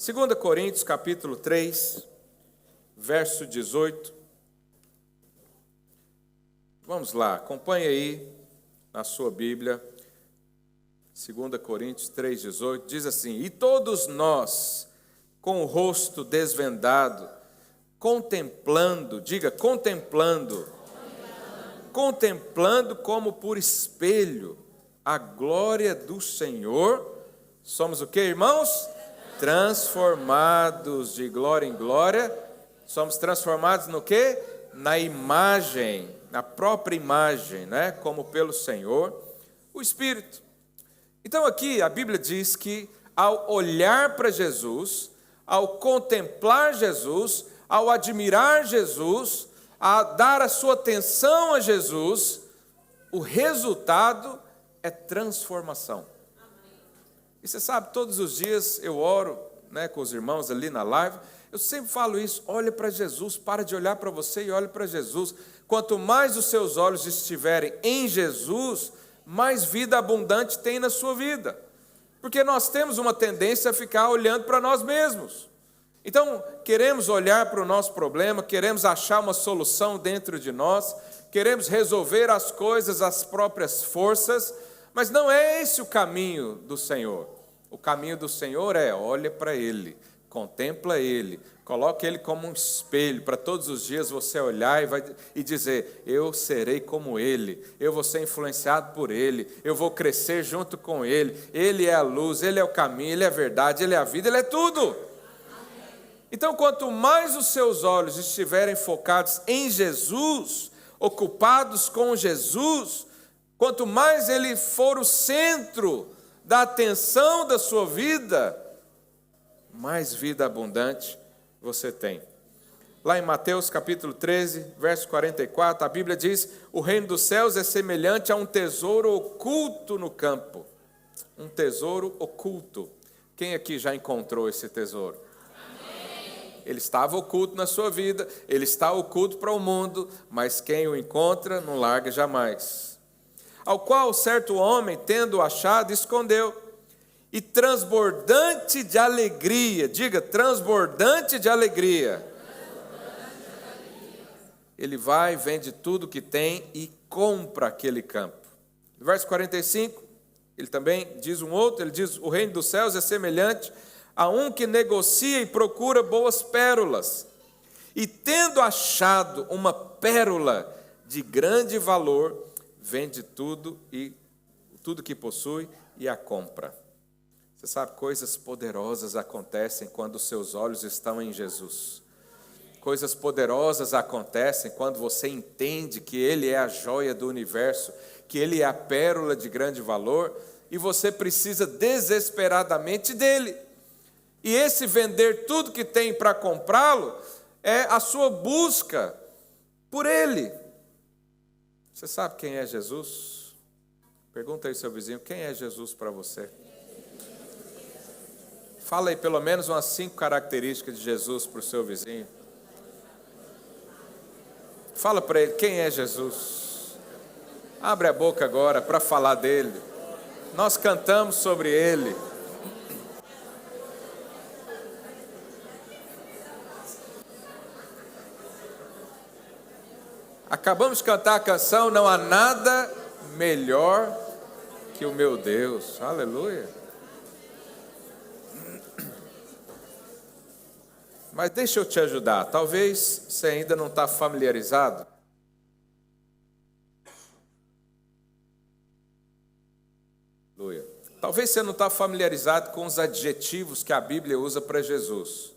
2 Coríntios capítulo 3, verso 18. Vamos lá, acompanhe aí na sua Bíblia. 2 Coríntios 3, 18, diz assim: E todos nós, com o rosto desvendado, contemplando, diga, contemplando como por espelho a glória do Senhor, somos o que, irmãos? Transformados de glória em glória. Somos transformados no que? Na imagem, na própria imagem, né? Como pelo Senhor, o Espírito. Então aqui a Bíblia diz que ao olhar para Jesus, ao contemplar Jesus, ao admirar Jesus, a dar a sua atenção a Jesus, o resultado é transformação. E você sabe, todos os dias eu oro, né, com os irmãos ali na live, eu sempre falo isso: olha para Jesus, para de olhar para você e olha para Jesus. Quanto mais os seus olhos estiverem em Jesus, mais vida abundante tem na sua vida. Porque nós temos uma tendência a ficar olhando para nós mesmos. Então, queremos olhar para o nosso problema, queremos achar uma solução dentro de nós, queremos resolver as coisas às próprias forças, mas não é esse o caminho do Senhor. O caminho do Senhor é: olha para Ele, contempla Ele, coloque Ele como um espelho, para todos os dias você olhar e dizer: eu serei como Ele, eu vou ser influenciado por Ele, eu vou crescer junto com Ele, Ele é a luz, Ele é o caminho, Ele é a verdade, Ele é a vida, Ele é tudo. Então, quanto mais os seus olhos estiverem focados em Jesus, ocupados com Jesus, quanto mais Ele for o centro da atenção da sua vida, mais vida abundante você tem. Lá em Mateus capítulo 13, verso 44, a Bíblia diz: o reino dos céus é semelhante a um tesouro oculto no campo. Um tesouro oculto. Quem aqui já encontrou esse tesouro? Ele estava oculto na sua vida, ele está oculto para o mundo, mas quem o encontra não larga jamais. Ao qual certo homem, tendo achado, escondeu, e transbordante de alegria, diga, transbordante de alegria, ele vai, vende tudo que tem e compra aquele campo. No verso 45, ele também diz um outro, ele diz: o reino dos céus é semelhante a um que negocia e procura boas pérolas, e tendo achado uma pérola de grande valor, vende tudo que possui e a compra. Você sabe, coisas poderosas acontecem quando os seus olhos estão em Jesus. Coisas poderosas acontecem quando você entende que Ele é a joia do universo, que Ele é a pérola de grande valor, e você precisa desesperadamente dEle. E esse vender tudo que tem para comprá-lo é a sua busca por Ele. Você sabe quem é Jesus? Pergunta aí ao seu vizinho: quem é Jesus para você? Fala aí pelo menos umas 5 características de Jesus para o seu vizinho. Fala para ele: quem é Jesus? Abre a boca agora para falar dele. Nós cantamos sobre Ele. Acabamos de cantar a canção Não Há Nada Melhor que o Meu Deus. Aleluia. Mas deixa eu te ajudar. Talvez você ainda não está familiarizado. Aleluia. Talvez você não está familiarizado com os adjetivos que a Bíblia usa para Jesus.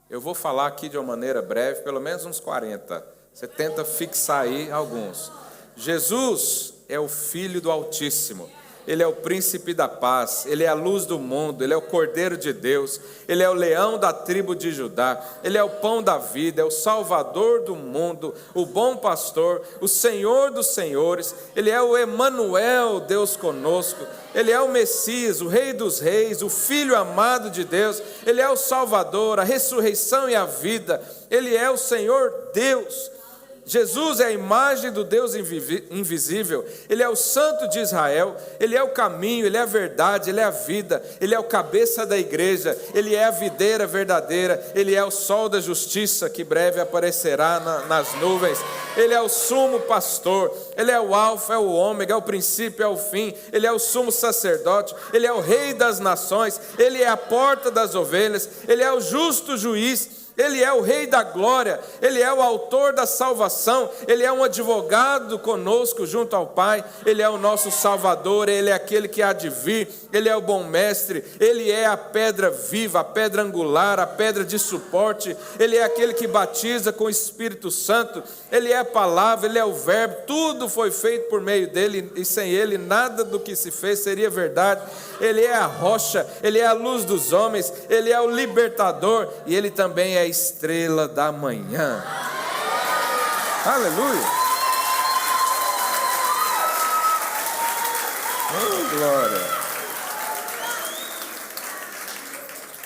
Eu vou falar aqui de uma maneira breve, pelo menos uns 40. Você tenta fixar aí alguns. Jesus é o Filho do Altíssimo. Ele é o príncipe da paz, Ele é a luz do mundo, Ele é o Cordeiro de Deus, Ele é o leão da tribo de Judá, Ele é o pão da vida, é o Salvador do mundo, o bom pastor, o Senhor dos senhores, Ele é o Emanuel, Deus conosco, Ele é o Messias, o Rei dos reis, o Filho amado de Deus, Ele é o Salvador, a ressurreição e a vida, Ele é o Senhor Deus. Jesus é a imagem do Deus invisível, Ele é o Santo de Israel, Ele é o caminho, Ele é a verdade, Ele é a vida, Ele é o cabeça da igreja, Ele é a videira verdadeira, Ele é o sol da justiça que breve aparecerá nas nuvens, Ele é o sumo pastor, Ele é o alfa, é o ômega, é o princípio, é o fim, Ele é o sumo sacerdote, Ele é o rei das nações, Ele é a porta das ovelhas, Ele é o justo juiz, Ele é o Rei da glória, Ele é o autor da salvação, Ele é um advogado conosco junto ao Pai, Ele é o nosso Salvador, Ele é aquele que há de vir, Ele é o bom mestre, Ele é a pedra viva, a pedra angular, a pedra de suporte, Ele é aquele que batiza com o Espírito Santo, Ele é a palavra, Ele é o verbo, tudo foi feito por meio dEle, e sem Ele nada do que se fez seria verdade. Ele é a rocha, Ele é a luz dos homens, Ele é o libertador, e Ele também é a estrela da manhã. Aleluia! Oh, glória!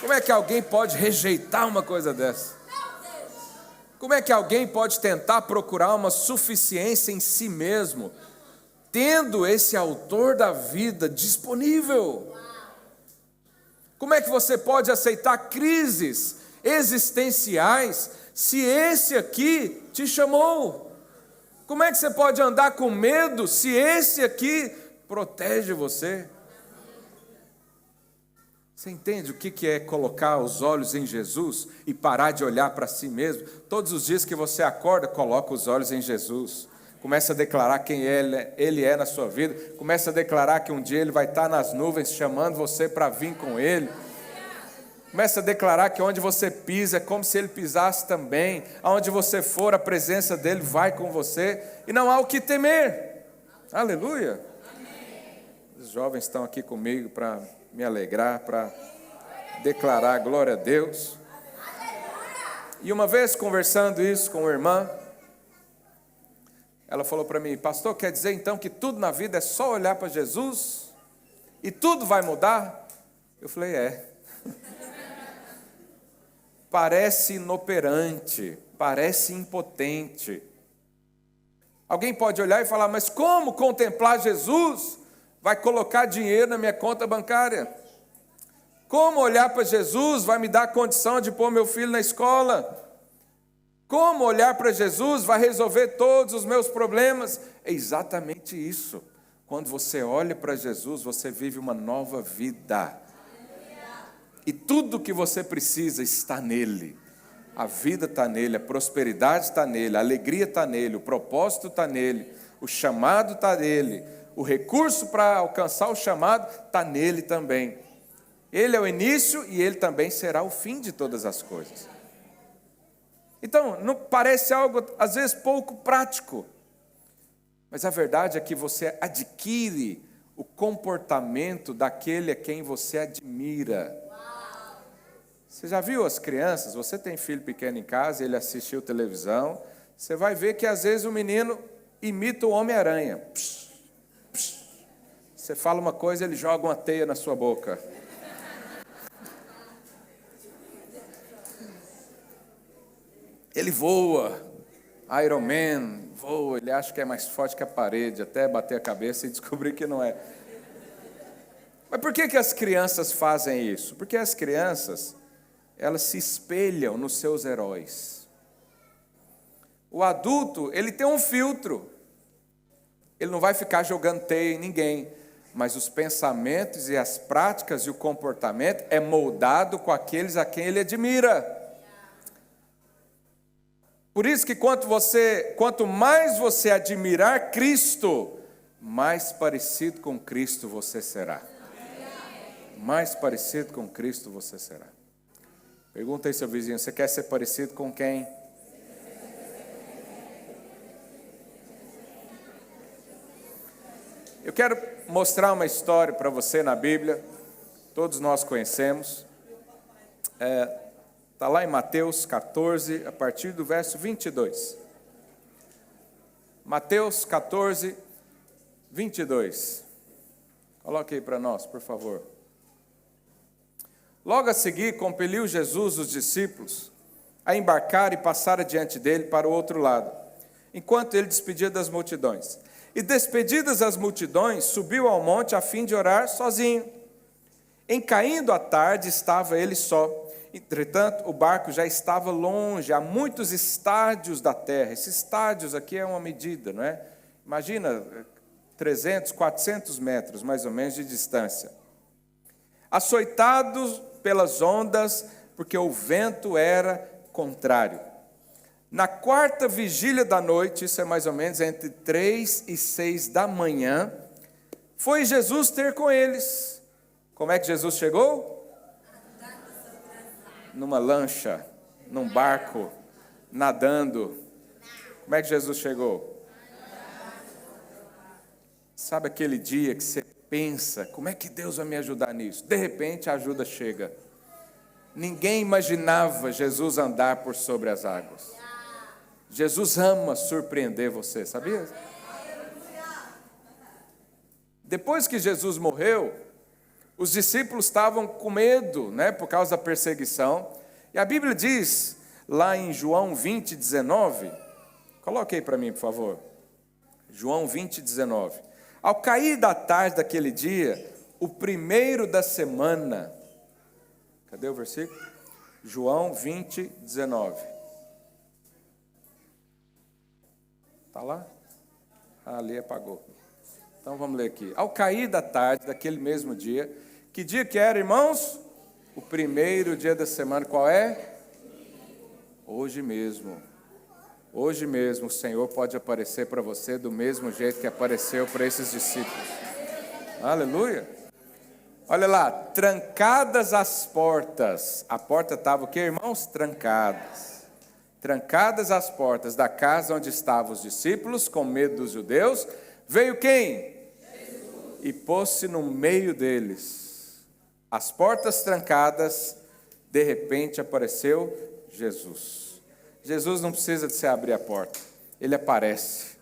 Como é que alguém pode rejeitar uma coisa dessa? Como é que alguém pode tentar procurar uma suficiência em si mesmo, tendo esse autor da vida disponível? Como é que você pode aceitar crises existenciais se esse aqui te chamou? Como é que você pode andar com medo se esse aqui protege você? Você entende o que é colocar os olhos em Jesus e parar de olhar para si mesmo? Todos os dias que você acorda, coloca os olhos em Jesus. Começa a declarar quem Ele é na sua vida. Começa a declarar que um dia Ele vai estar nas nuvens chamando você para vir com Ele. Começa a declarar que onde você pisa é como se Ele pisasse também. Aonde você for, a presença dEle vai com você. E não há o que temer. Aleluia. Os jovens estão aqui comigo para me alegrar, para declarar glória a Deus. E uma vez conversando isso com uma irmã, ela falou para mim: pastor, quer dizer então que tudo na vida é só olhar para Jesus e tudo vai mudar? Eu falei: é. Parece inoperante, parece impotente. Alguém pode olhar e falar: mas como contemplar Jesus vai colocar dinheiro na minha conta bancária? Como olhar para Jesus vai me dar condição de pôr meu filho na escola? Como olhar para Jesus vai resolver todos os meus problemas? É exatamente isso. Quando você olha para Jesus, você vive uma nova vida. E tudo que você precisa está nele. A vida está nele, a prosperidade está nele, a alegria está nele, o propósito está nele, o chamado está nele, o recurso para alcançar o chamado está nele também. Ele é o início e ele também será o fim de todas as coisas. Então, não parece algo, às vezes, pouco prático. Mas a verdade é que você adquire o comportamento daquele a quem você admira. Você já viu as crianças? Você tem filho pequeno em casa, ele assistiu televisão. Você vai ver que, às vezes, o menino imita o Homem-Aranha. Você fala uma coisa, ele joga uma teia na sua boca. Ele voa, Iron Man, voa, ele acha que é mais forte que a parede, até bater a cabeça e descobrir que não é. Mas por que as crianças fazem isso? Porque as crianças, elas se espelham nos seus heróis. O adulto, ele tem um filtro. Ele não vai ficar jogando teia em ninguém, mas os pensamentos e as práticas e o comportamento é moldado com aqueles a quem ele admira. Por isso que quanto mais você admirar Cristo, mais parecido com Cristo você será. Mais parecido com Cristo você será. Pergunta aí seu vizinho: você quer ser parecido com quem? Eu quero mostrar uma história para você na Bíblia, todos nós conhecemos. Está lá em Mateus 14, a partir do verso 22. Mateus 14, 22. Coloque aí para nós, por favor. Logo a seguir, compeliu Jesus os discípulos a embarcar e passar adiante dele para o outro lado. enquanto ele despedia das multidões. E despedidas as multidões, subiu ao monte a fim de orar sozinho. Em caindo a tarde, estava ele só. Entretanto, o barco já estava longe, a muitos estádios da terra. Esses estádios aqui é uma medida, não é? Imagina, 300, 400 metros, mais ou menos, de distância. Açoitados pelas ondas, porque o vento era contrário. Na quarta vigília da noite, isso é mais ou menos entre 3 e 6 da manhã, foi Jesus ter com eles. Como é que Jesus chegou? Numa lancha, num barco, nadando. Como é que Jesus chegou? Sabe aquele dia que você pensa, como é que Deus vai me ajudar nisso? De repente a ajuda chega. Ninguém imaginava Jesus andar por sobre as águas. Jesus ama surpreender você, sabia? Depois que Jesus morreu, os discípulos estavam com medo, né, por causa da perseguição. E a Bíblia diz, lá em João 20, 19, coloque aí para mim, por favor. João 20, 19. Ao cair da tarde daquele dia, o primeiro da semana, cadê o versículo? João 20, 19. Está lá? Ali apagou. Então vamos ler aqui. Ao cair da tarde daquele mesmo dia, que dia que era, irmãos? O primeiro dia da semana, qual é? Hoje mesmo. Hoje mesmo o Senhor pode aparecer para você do mesmo jeito que apareceu para esses discípulos. Aleluia. Olha lá, trancadas as portas. A porta estava o quê, irmãos? Trancadas. Trancadas as portas da casa onde estavam os discípulos, com medo dos judeus, veio quem? Jesus. E pôs-se no meio deles. As portas trancadas, de repente apareceu Jesus. Jesus não precisa de você abrir a porta, ele aparece.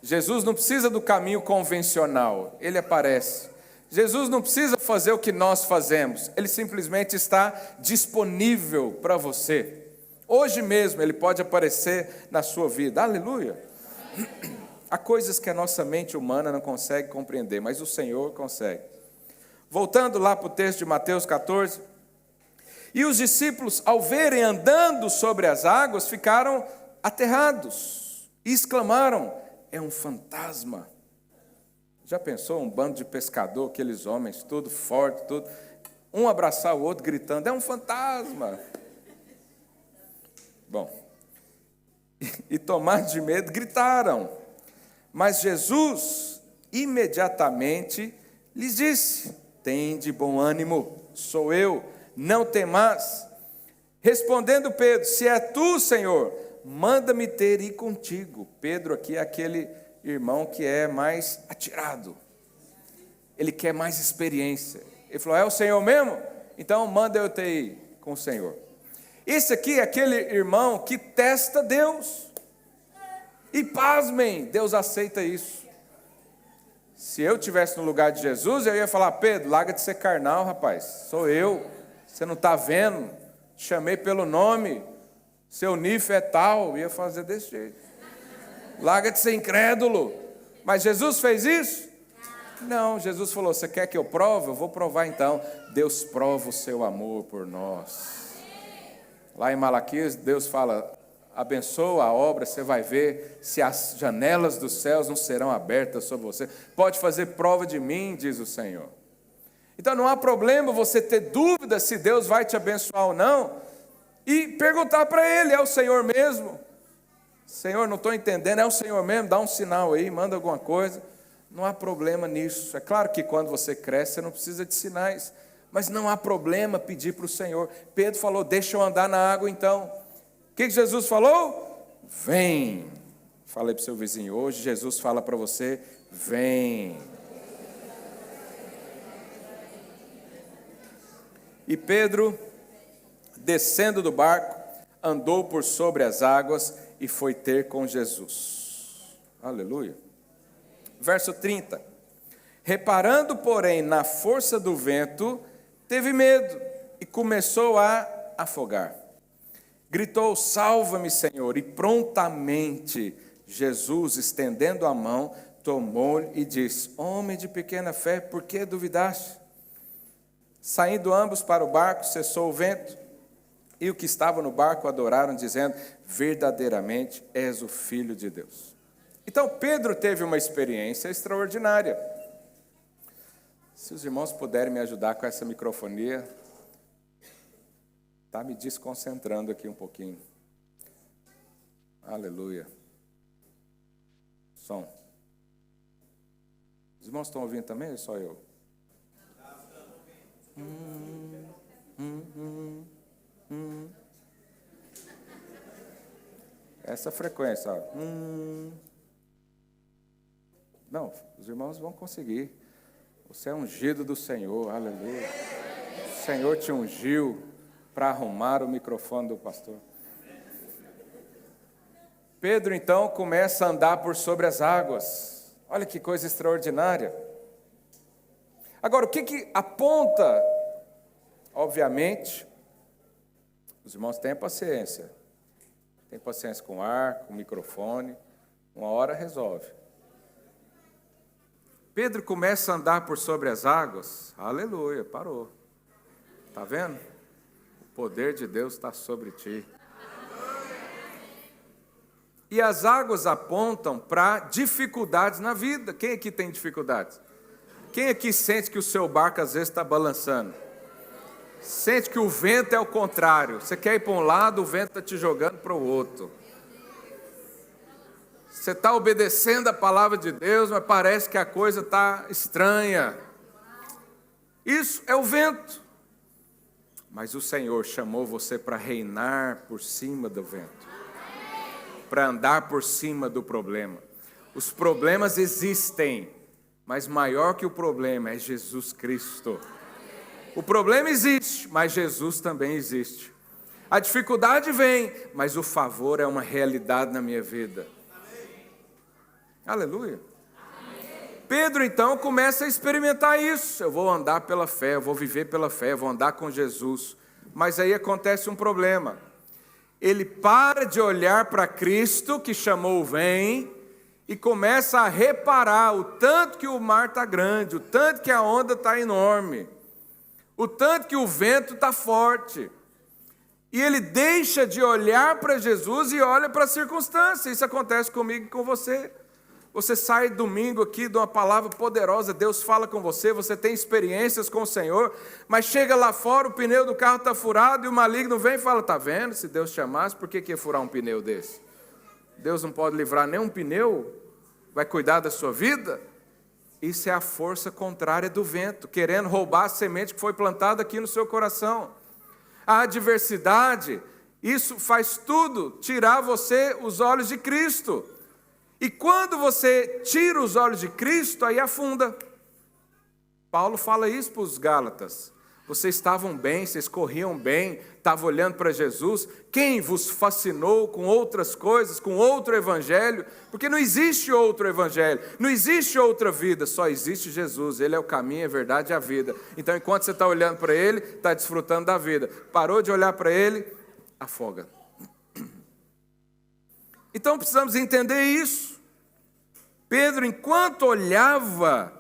Jesus não precisa do caminho convencional, ele aparece. Jesus não precisa fazer o que nós fazemos, ele simplesmente está disponível para você. Hoje mesmo ele pode aparecer na sua vida, aleluia. Há coisas que a nossa mente humana não consegue compreender, mas o Senhor consegue. Voltando lá para o texto de Mateus 14, e os discípulos, ao verem andando sobre as águas, ficaram aterrados e exclamaram, é um fantasma. Já pensou um bando de pescador, aqueles homens, tudo forte, tudo, um abraçar o outro gritando, é um fantasma. Bom, e tomados de medo, gritaram. Mas Jesus, imediatamente, lhes disse, tende bom ânimo, sou eu, não temais. Respondendo Pedro, se é tu, Senhor, manda-me ter ir contigo. Pedro aqui é aquele irmão que é mais atirado. Ele quer mais experiência. Ele falou, é o Senhor mesmo? Então manda eu ter ir com o Senhor. Esse aqui é aquele irmão que testa Deus. E pasmem, Deus aceita isso. Se eu estivesse no lugar de Jesus, eu ia falar, Pedro, larga de ser carnal, rapaz. Sou eu. Você não está vendo? Te chamei pelo nome. Seu nível é tal. Eu ia fazer desse jeito. Larga de ser incrédulo. Mas Jesus fez isso? Não, Jesus falou, você quer que eu prove? Eu vou provar então. Deus prova o seu amor por nós. Lá em Malaquias, Deus fala, abençoa a obra, você vai ver se as janelas dos céus não serão abertas sobre você. Pode fazer prova de mim, diz o Senhor. Então não há problema você ter dúvida se Deus vai te abençoar ou não, e perguntar para Ele, é o Senhor mesmo? Senhor, não estou entendendo, é o Senhor mesmo? Dá um sinal aí, manda alguma coisa. Não há problema nisso. É claro que quando você cresce, você não precisa de sinais. Mas não há problema pedir para o Senhor. Pedro falou, deixa eu andar na água então. O que Jesus falou? Vem. Falei para o seu vizinho, hoje Jesus fala para você, vem. E Pedro, descendo do barco, andou por sobre as águas e foi ter com Jesus. Aleluia. Verso 30. Reparando, porém, na força do vento, teve medo e começou a afogar. Gritou, salva-me, Senhor, e prontamente Jesus, estendendo a mão, tomou-lhe e disse: homem de pequena fé, por que duvidaste? Saindo ambos para o barco, cessou o vento, e o que estava no barco adoraram, dizendo: verdadeiramente és o Filho de Deus. Então Pedro teve uma experiência extraordinária. Se os irmãos puderem me ajudar com essa microfonia, está me desconcentrando aqui um pouquinho. Aleluia. Som. Os irmãos estão ouvindo também ou só eu? Essa frequência, ó. Não, os irmãos vão conseguir. Você é ungido do Senhor, aleluia. O Senhor te ungiu para arrumar o microfone do pastor. Pedro então começa a andar por sobre as águas. Olha que coisa extraordinária. Agora, o que aponta? Obviamente, os irmãos têm paciência. Tem paciência com ar, com microfone. Uma hora resolve. Pedro começa a andar por sobre as águas. Aleluia, parou. Está vendo? O poder de Deus está sobre ti. E as águas apontam para dificuldades na vida. Quem aqui tem dificuldades? Quem aqui sente que o seu barco às vezes está balançando? Sente que o vento é o contrário. Você quer ir para um lado, o vento está te jogando para o outro. Você está obedecendo a palavra de Deus, mas parece que a coisa está estranha. Isso é o vento. Mas o Senhor chamou você para reinar por cima do vento. Para andar por cima do problema. Os problemas existem, mas maior que o problema é Jesus Cristo. O problema existe, mas Jesus também existe. A dificuldade vem, mas o favor é uma realidade na minha vida. Aleluia. Pedro então começa a experimentar isso. Eu vou andar pela fé, eu vou viver pela fé, eu vou andar com Jesus. Mas aí acontece um problema. Ele para de olhar para Cristo, que chamou o vem, e começa a reparar o tanto que o mar está grande, o tanto que a onda está enorme, o tanto que o vento está forte. E ele deixa de olhar para Jesus e olha para a circunstância. Isso acontece comigo e com você. Você sai domingo aqui de uma palavra poderosa, Deus fala com você, você tem experiências com o Senhor, mas chega lá fora, o pneu do carro está furado e o maligno vem e fala: está vendo? Se Deus te amasse, por que ia furar um pneu desse? Deus não pode livrar nenhum pneu? Vai cuidar da sua vida? Isso é a força contrária do vento, querendo roubar a semente que foi plantada aqui no seu coração. A adversidade, isso faz tudo, tirar você os olhos de Cristo. E quando você tira os olhos de Cristo, aí afunda. Paulo fala isso para os Gálatas. Vocês estavam bem, vocês corriam bem, estavam olhando para Jesus. Quem vos fascinou com outras coisas, com outro evangelho? Porque não existe outro evangelho, não existe outra vida, só existe Jesus. Ele é o caminho, a verdade e a vida. Então, enquanto você está olhando para Ele, está desfrutando da vida. Parou de olhar para Ele, afoga. Então precisamos entender isso. Pedro, enquanto olhava,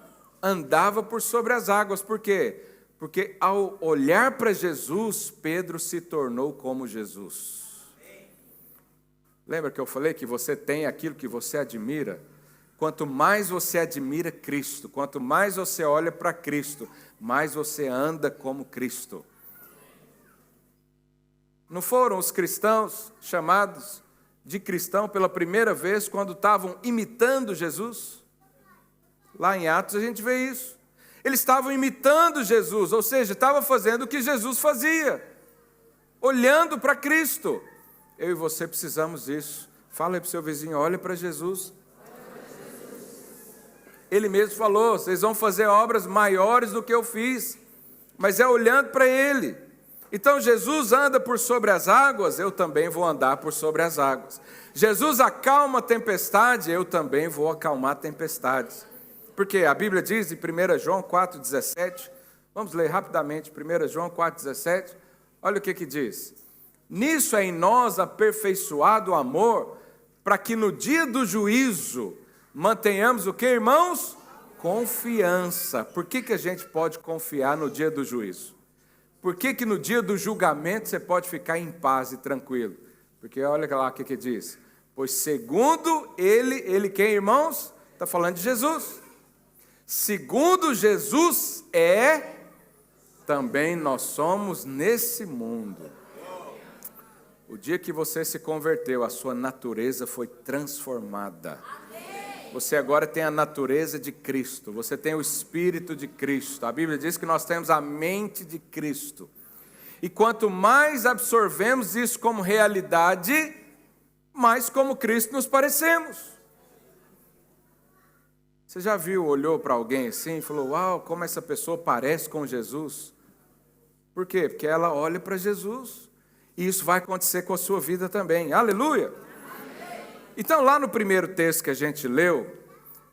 andava por sobre as águas. Por quê? Porque ao olhar para Jesus, Pedro se tornou como Jesus. Lembra que eu falei que você tem aquilo que você admira? Quanto mais você admira Cristo, quanto mais você olha para Cristo, mais você anda como Cristo. Não foram os cristãos chamados de cristão pela primeira vez quando estavam imitando Jesus? Lá em Atos a gente vê isso. Eles estavam imitando Jesus, ou seja, estavam fazendo o que Jesus fazia, olhando para Cristo. Eu e você precisamos disso. Fala aí para o seu vizinho: olha para Jesus. Ele mesmo falou: vocês vão fazer obras maiores do que eu fiz, mas é olhando para Ele. Então Jesus anda por sobre as águas, eu também vou andar por sobre as águas. Jesus acalma a tempestade, eu também vou acalmar tempestades. Porque a Bíblia diz em 1 João 4,17, vamos ler rapidamente 1 João 4,17, olha o que diz: nisso é em nós aperfeiçoado o amor, para que no dia do juízo mantenhamos o que, irmãos? Confiança. Por que a gente pode confiar no dia do juízo? Por que no dia do julgamento você pode ficar em paz e tranquilo? Porque olha lá o que diz. Pois segundo ele quem, irmãos? Está falando de Jesus. Segundo Jesus também nós somos nesse mundo. O dia que você se converteu, a sua natureza foi transformada. Você agora tem a natureza de Cristo, você tem o Espírito de Cristo. A Bíblia diz que nós temos a mente de Cristo. E quanto mais absorvemos isso como realidade, mais como Cristo nos parecemos. Você já viu, olhou para alguém assim e falou, uau, como essa pessoa parece com Jesus? Por quê? Porque ela olha para Jesus. E isso vai acontecer com a sua vida também. Aleluia! Então, lá no primeiro texto que a gente leu,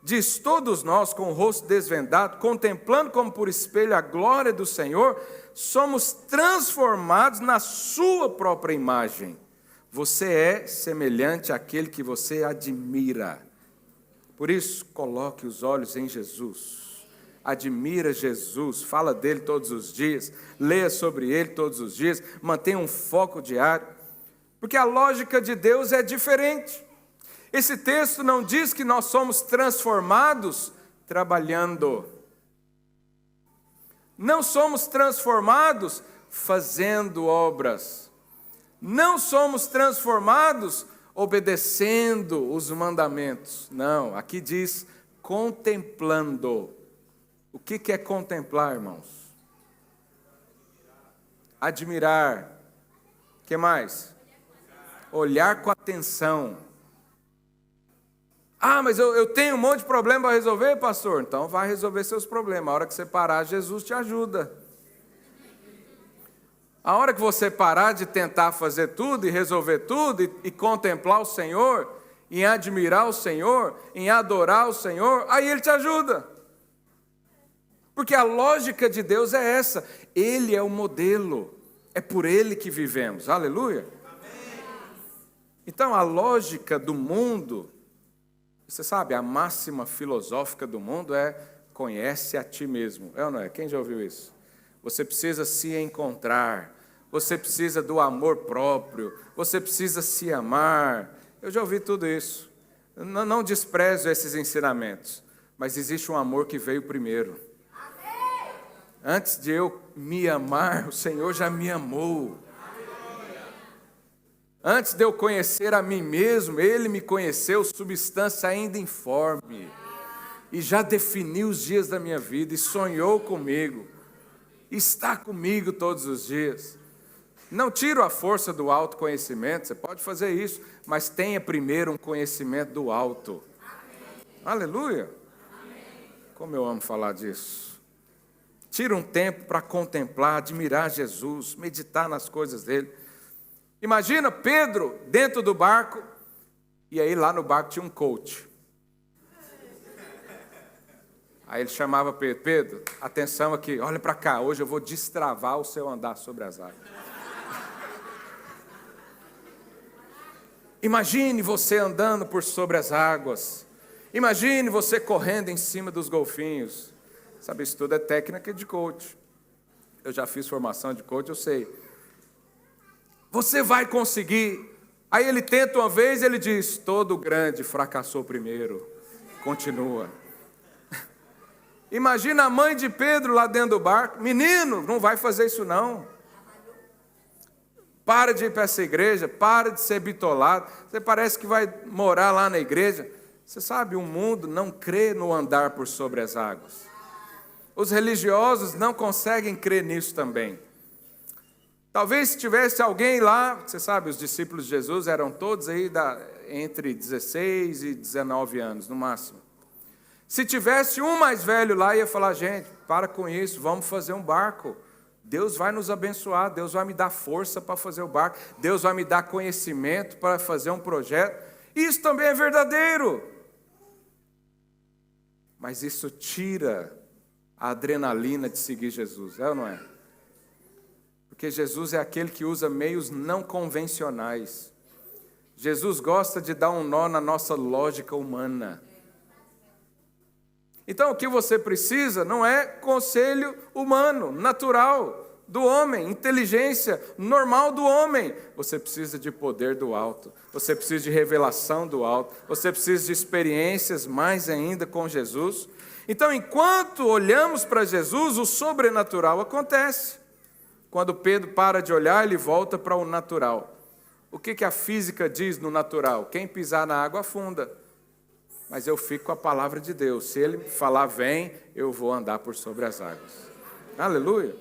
diz, todos nós com o rosto desvendado, contemplando como por espelho a glória do Senhor, somos transformados na sua própria imagem. Você é semelhante àquele que você admira. Por isso, coloque os olhos em Jesus. Admira Jesus, fala dele todos os dias, leia sobre ele todos os dias, mantenha um foco diário, porque a lógica de Deus é diferente. Esse texto não diz que nós somos transformados trabalhando. Não somos transformados fazendo obras. Não somos transformados obedecendo os mandamentos. Não, aqui diz contemplando. O que é contemplar, irmãos? Admirar. O que mais? Olhar com atenção. Ah, mas eu tenho um monte de problema para resolver, pastor. Então vai resolver seus problemas. A hora que você parar, Jesus te ajuda. A hora que você parar de tentar fazer tudo e resolver tudo e contemplar o Senhor, em admirar o Senhor, em adorar o Senhor, aí Ele te ajuda. Porque a lógica de Deus é essa. Ele é o modelo. É por Ele que vivemos. Aleluia. Amém. Então a lógica do mundo... Você sabe, a máxima filosófica do mundo é conhece a ti mesmo. É ou não é? Quem já ouviu isso? Você precisa se encontrar, você precisa do amor próprio, você precisa se amar. Eu já ouvi tudo isso. Não desprezo esses ensinamentos, mas existe um amor que veio primeiro. Antes de eu me amar, o Senhor já me amou. Antes de eu conhecer a mim mesmo, Ele me conheceu, substância ainda informe. E já definiu os dias da minha vida, e sonhou comigo. Está comigo todos os dias. Não tiro a força do autoconhecimento, você pode fazer isso, mas tenha primeiro um conhecimento do alto. Amém. Aleluia! Amém. Como eu amo falar disso. Tira um tempo para contemplar, admirar Jesus, meditar nas coisas dele. Imagina Pedro dentro do barco, e aí lá no barco tinha um coach. Aí ele chamava Pedro, Pedro, atenção aqui, olha para cá, hoje eu vou destravar o seu andar sobre as águas. Imagine você andando por sobre as águas, imagine você correndo em cima dos golfinhos. Sabe, isso tudo é técnica de coach. Eu já fiz formação de coach, eu sei. Você vai conseguir. Aí ele tenta uma vez, ele diz, todo grande fracassou primeiro. Continua. Imagina a mãe de Pedro lá dentro do barco. Menino, não vai fazer isso não. Para de ir para essa igreja, para de ser bitolado. Você parece que vai morar lá na igreja. Você sabe, o mundo não crê no andar por sobre as águas. Os religiosos não conseguem crer nisso também. Talvez se tivesse alguém lá, você sabe, os discípulos de Jesus eram todos aí entre 16 e 19 anos, no máximo. Se tivesse um mais velho lá, ia falar, gente, para com isso, vamos fazer um barco. Deus vai nos abençoar, Deus vai me dar força para fazer o barco, Deus vai me dar conhecimento para fazer um projeto. Isso também é verdadeiro. Mas isso tira a adrenalina de seguir Jesus, é ou não é? Porque Jesus é aquele que usa meios não convencionais. Jesus gosta de dar um nó na nossa lógica humana. Então o que você precisa não é conselho humano, natural, do homem, inteligência normal do homem. Você precisa de poder do alto, você precisa de revelação do alto, você precisa de experiências mais ainda com Jesus. Então, enquanto olhamos para Jesus, o sobrenatural acontece. Quando Pedro para de olhar, ele volta para o natural. O que a física diz no natural? Quem pisar na água afunda. Mas eu fico com a palavra de Deus. Se ele falar vem, eu vou andar por sobre as águas. Aleluia.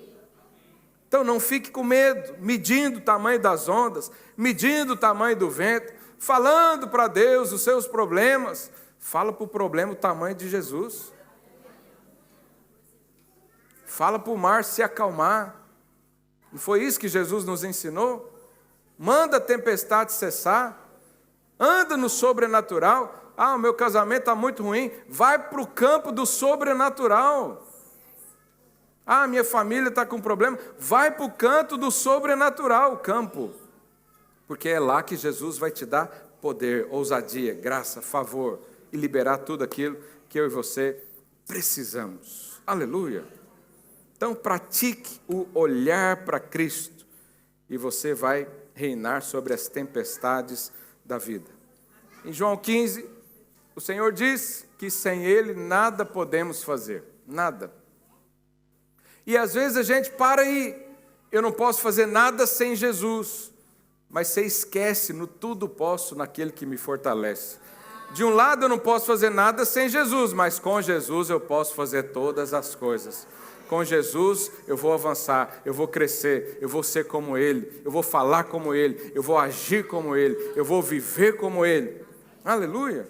Então não fique com medo, medindo o tamanho das ondas, medindo o tamanho do vento, falando para Deus os seus problemas. Fala para o problema o tamanho de Jesus. Fala para o mar se acalmar. Não foi isso que Jesus nos ensinou? Manda a tempestade cessar. Anda no sobrenatural. Ah, o meu casamento está muito ruim. Vai para o campo do sobrenatural. Ah, minha família está com problema. Vai para o canto do sobrenatural, o campo. Porque é lá que Jesus vai te dar poder, ousadia, graça, favor e liberar tudo aquilo que eu e você precisamos. Aleluia. Então pratique o olhar para Cristo e você vai reinar sobre as tempestades da vida. Em João 15, o Senhor diz que sem Ele nada podemos fazer, nada. E às vezes a gente para aí, eu não posso fazer nada sem Jesus, mas você esquece, no tudo posso naquele que me fortalece. De um lado eu não posso fazer nada sem Jesus, mas com Jesus eu posso fazer todas as coisas. Com Jesus eu vou avançar, eu vou crescer, eu vou ser como Ele, eu vou falar como Ele, eu vou agir como Ele, eu vou viver como Ele. Aleluia!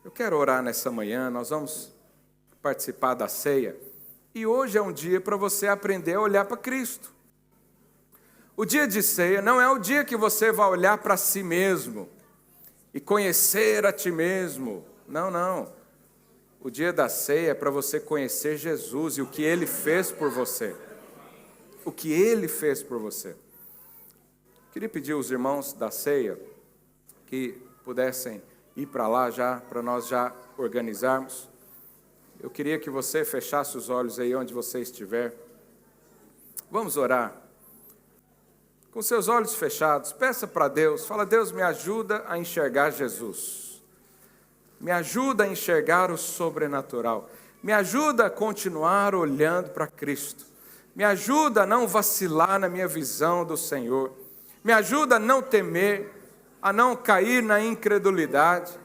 Eu quero orar nessa manhã, nós vamos participar da ceia. E hoje é um dia para você aprender a olhar para Cristo. O dia de ceia não é o dia que você vai olhar para si mesmo e conhecer a ti mesmo. Não, não. O dia da ceia é para você conhecer Jesus e o que Ele fez por você. O que Ele fez por você. Queria pedir aos irmãos da ceia que pudessem ir para lá já, para nós já organizarmos. Eu queria que você fechasse os olhos aí onde você estiver. Vamos orar. Com seus olhos fechados, peça para Deus. Fala, Deus, me ajuda a enxergar Jesus. Me ajuda a enxergar o sobrenatural. Me ajuda a continuar olhando para Cristo. Me ajuda a não vacilar na minha visão do Senhor. Me ajuda a não temer, a não cair na incredulidade.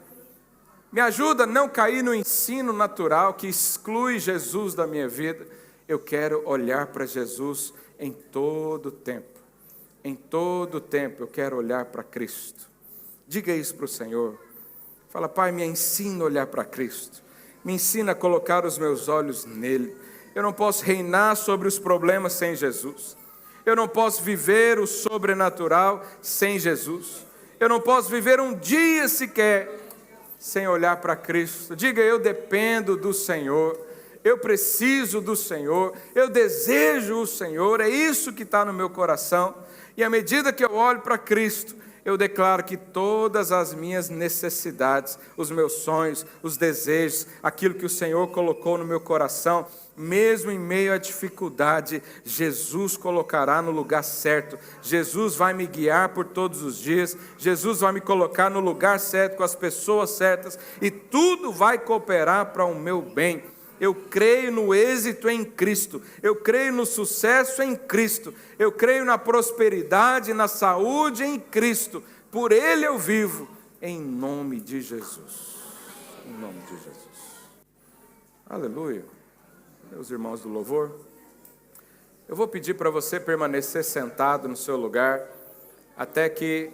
Me ajuda a não cair no ensino natural que exclui Jesus da minha vida. Eu quero olhar para Jesus em todo o tempo. Em todo o tempo eu quero olhar para Cristo. Diga isso para o Senhor. Fala, Pai, me ensina a olhar para Cristo. Me ensina a colocar os meus olhos nele. Eu não posso reinar sobre os problemas sem Jesus. Eu não posso viver o sobrenatural sem Jesus. Eu não posso viver um dia sequer sem olhar para Cristo. Diga, eu dependo do Senhor, eu preciso do Senhor, eu desejo o Senhor, é isso que está no meu coração. E à medida que eu olho para Cristo, eu declaro que todas as minhas necessidades, os meus sonhos, os desejos, aquilo que o Senhor colocou no meu coração, mesmo em meio à dificuldade, Jesus colocará no lugar certo. Jesus vai me guiar por todos os dias. Jesus vai me colocar no lugar certo, com as pessoas certas, e tudo vai cooperar para o meu bem. Eu creio no êxito em Cristo, eu creio no sucesso em Cristo, eu creio na prosperidade, na saúde em Cristo. Por Ele eu vivo, em nome de Jesus. Em nome de Jesus. Aleluia. Meus irmãos do louvor, eu vou pedir para você permanecer sentado no seu lugar, até que